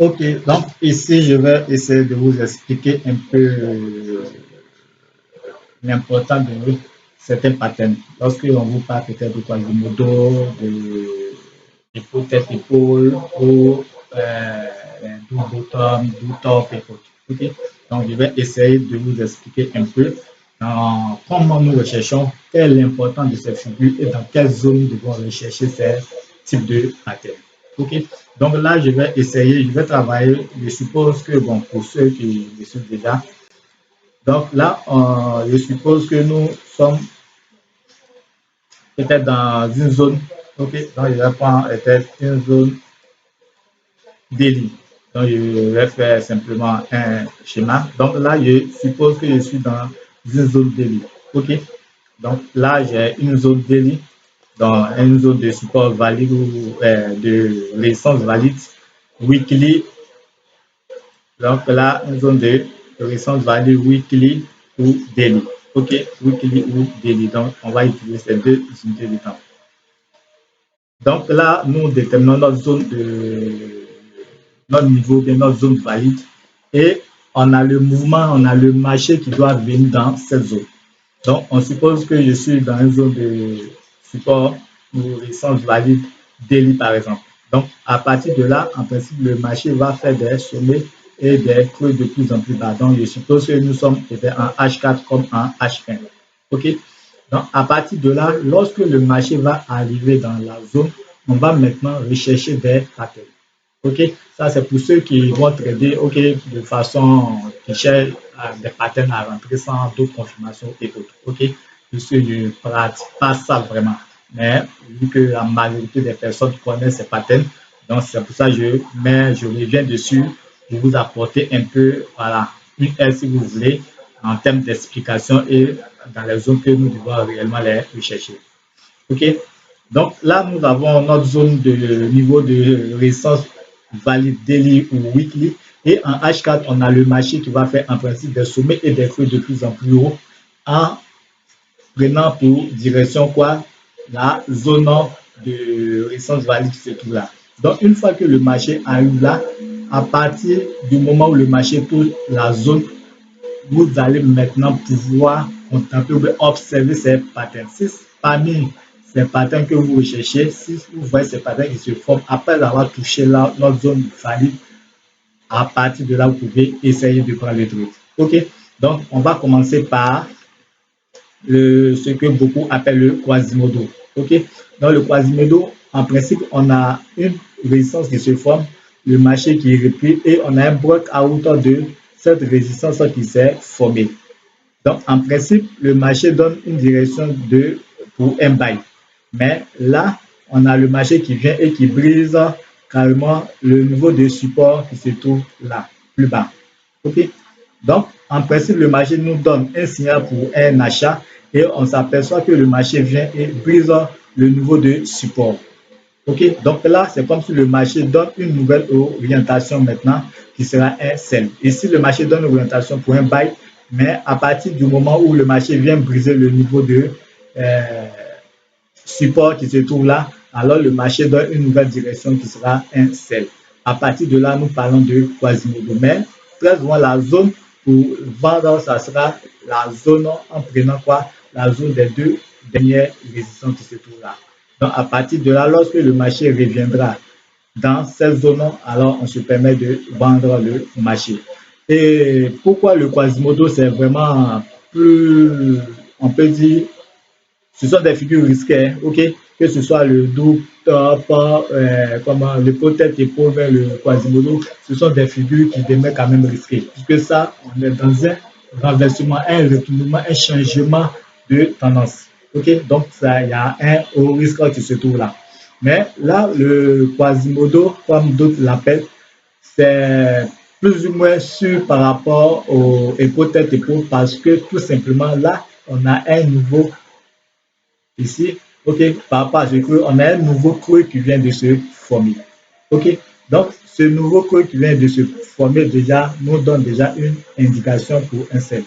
Ok, donc ici, je vais essayer de vous expliquer un peu l'importance de certains patterns. Lorsque l'on vous parle peut-être de Quasimodo, de épaule-tête épaule ou double bottom, double top et autres. Ok, donc je vais essayer de vous expliquer un peu comment nous recherchons, quelle est l'importance de ces figures et dans quelle zone nous devons rechercher ces types de patterns. Ok, donc là je vais essayer, je vais travailler, je suppose que bon, pour ceux qui le suivent déjà, donc là, je suppose que nous sommes peut-être dans une zone, ok, donc je vais prendre peut-être une zone daily. Donc je vais faire simplement un schéma. Donc là, je suppose que je suis dans une zone daily, ok. Donc là, j'ai une zone daily, dans une zone de support valide ou de résistance valide, weekly. Donc là, une zone de résistance valide weekly ou daily. OK, weekly ou daily. Donc, on va utiliser ces deux unités de temps. Donc là, nous déterminons notre zone de notre niveau de notre zone valide et on a le mouvement, on a le marché qui doit venir dans cette zone. Donc, on suppose que je suis dans une zone de support ou résistance valide daily, par exemple. Donc, à partir de là, en principe, le marché va faire des sommets et des creux de plus en plus bas. Donc, je suppose que nous sommes en H4 comme en H1. OK? Donc, à partir de là, lorsque le marché va arriver dans la zone, on va maintenant rechercher des patterns. OK, ça c'est pour ceux qui vont trader, OK, de façon qui cherchent des patterns à rentrer sans d'autres confirmations et autres. OK, puisque je ne pratique pas ça vraiment. Mais vu que la majorité des personnes connaissent ces patterns, donc c'est pour ça que je reviens dessus pour vous apporter un peu, voilà, une aide si vous voulez, en termes d'explication et dans les zones que nous devons réellement les rechercher. OK, donc là, nous avons notre zone de niveau de résistance valide daily ou weekly. Et en H4, on a le marché qui va faire en principe des sommets et des creux de plus en plus haut en prenant pour direction quoi? La zone de résistance valide qui se trouve là. Donc, une fois que le marché arrive là, à partir du moment où le marché touche la zone, vous allez maintenant pouvoir contempler ou observer ces patterns. Si parmi ces patterns que vous recherchez, si vous voyez ces patterns qui se forment après avoir touché notre zone valide, à partir de là, vous pouvez essayer de prendre le truc. OK? Donc, on va commencer par ce que beaucoup appellent le Quasimodo. OK? Dans le Quasimodo, en principe, on a une résistance qui se forme, le marché qui est repris et on a un bloc à hauteur de cette résistance qui s'est formée. Donc, en principe, le marché donne une direction pour un buy. Mais là, on a le marché qui vient et qui brise carrément le niveau de support qui se trouve là, plus bas. OK? Donc, en principe, le marché nous donne un signal pour un achat et on s'aperçoit que le marché vient et brise le niveau de support. OK? Donc là, c'est comme si le marché donne une nouvelle orientation maintenant qui sera un sell. Ici, le marché donne une orientation pour un buy, mais à partir du moment où le marché vient briser le niveau de euh, support qui se trouve là, alors le marché donne une nouvelle direction qui sera un sell. À partir de là, nous parlons de Quasimodo. Mais très souvent, la zone pour vendre, ça sera la zone en prenant quoi? La zone des deux dernières résistances qui se trouvent là. Donc, à partir de là, lorsque le marché reviendra dans cette zone, alors on se permet de vendre le marché. Et pourquoi le Quasimodo, c'est vraiment plus, on peut dire, ce sont des figures risquées, hein, ok? Que ce soit le double top, comment, le peut-être épaule vers le Quasimodo, ce sont des figures qui demeurent quand même risquées. Puisque ça, on est dans un renversement, un retournement, un changement de tendance. Ok? Donc, il y a un haut risque qui se trouve là. Mais là, le Quasimodo, comme d'autres l'appellent, c'est plus ou moins sûr par rapport au épaule-tête épaule parce que tout simplement là, on a un nouveau ici, ok, par rapport à ce creux, on a un nouveau creux qui vient de se former. Ok, donc ce nouveau creux qui vient de se former déjà nous donne déjà une indication pour un sel.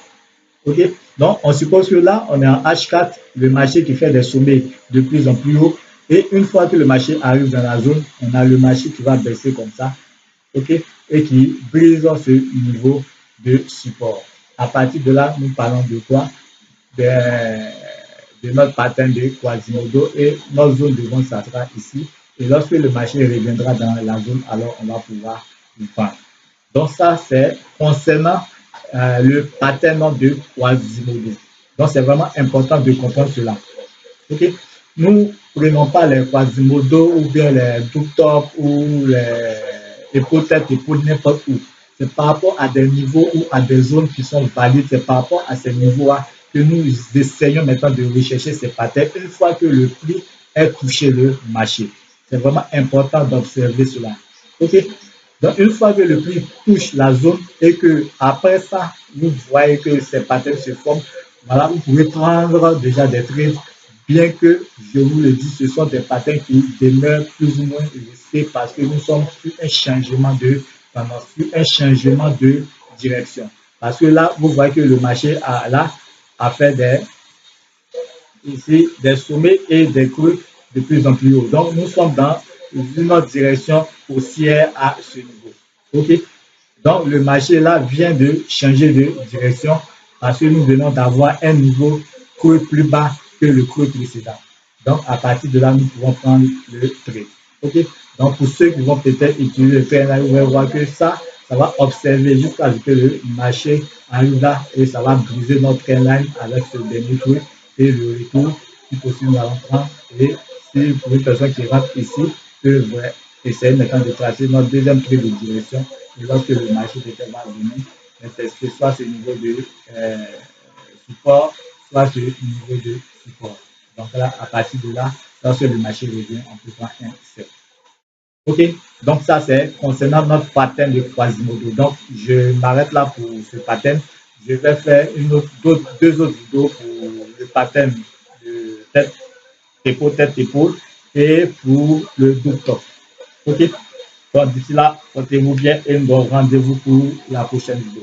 Ok, donc on suppose que là, on est en H4, le marché qui fait des sommets de plus en plus haut. Et une fois que le marché arrive dans la zone, on a le marché qui va baisser comme ça ok, et qui brise ce niveau de support. À partir de là, nous parlons de quoi? De notre pattern de Quasimodo et notre zone de vente, ça sera ici. Et lorsque le marché reviendra dans la zone, alors on va pouvoir y prendre. Donc ça, c'est concernant le pattern de Quasimodo. Donc c'est vraiment important de comprendre cela. Ok, nous ne prenons pas les Quasimodo ou bien les Top ou les épaules-tête, épaules n'importe où. C'est par rapport à des niveaux ou à des zones qui sont valides. C'est par rapport à ces niveaux-là que nous essayons maintenant de rechercher ces patterns une fois que le prix est touché le marché. C'est vraiment important d'observer cela. Ok. Donc, une fois que le prix touche la zone et que après ça, vous voyez que ces patterns se forment, voilà, vous pouvez prendre déjà des trades, bien que, je vous le dis, ce sont des patterns qui demeurent plus ou moins risqués parce que nous sommes sur un changement de tendance, sur un changement de direction. Parce que là, vous voyez que le marché a fait des sommets et des creux de plus en plus haut. Donc, nous sommes dans une direction haussière à ce niveau. OK? Donc, le marché là vient de changer de direction parce que nous venons d'avoir un niveau creux plus bas que le creux précédent. Donc, à partir de là, nous pouvons prendre le trade. OK? Donc, pour ceux qui vont peut-être utiliser le PNL, vous allez voir que ça va observer jusqu'à ce que le marché arrive là et ça va briser notre trendline avec ce dernier creux et le retour, si possible, nous allons prendre. Et si pour une personne qui rentre ici, peut essayer maintenant de tracer notre deuxième trade de direction. Et lorsque le marché va venir, tester soit ce niveau de support, soit ce niveau de support. Donc là, à partir de là, lorsque le marché revient, on peut prendre un set. Ok, donc ça c'est concernant notre pattern de Quasimodo. Donc je m'arrête là pour ce pattern. Je vais faire deux autres vidéos pour le pattern de tête épaule et pour le double top. Ok, donc d'ici là, portez-vous bien et nous rendez-vous pour la prochaine vidéo.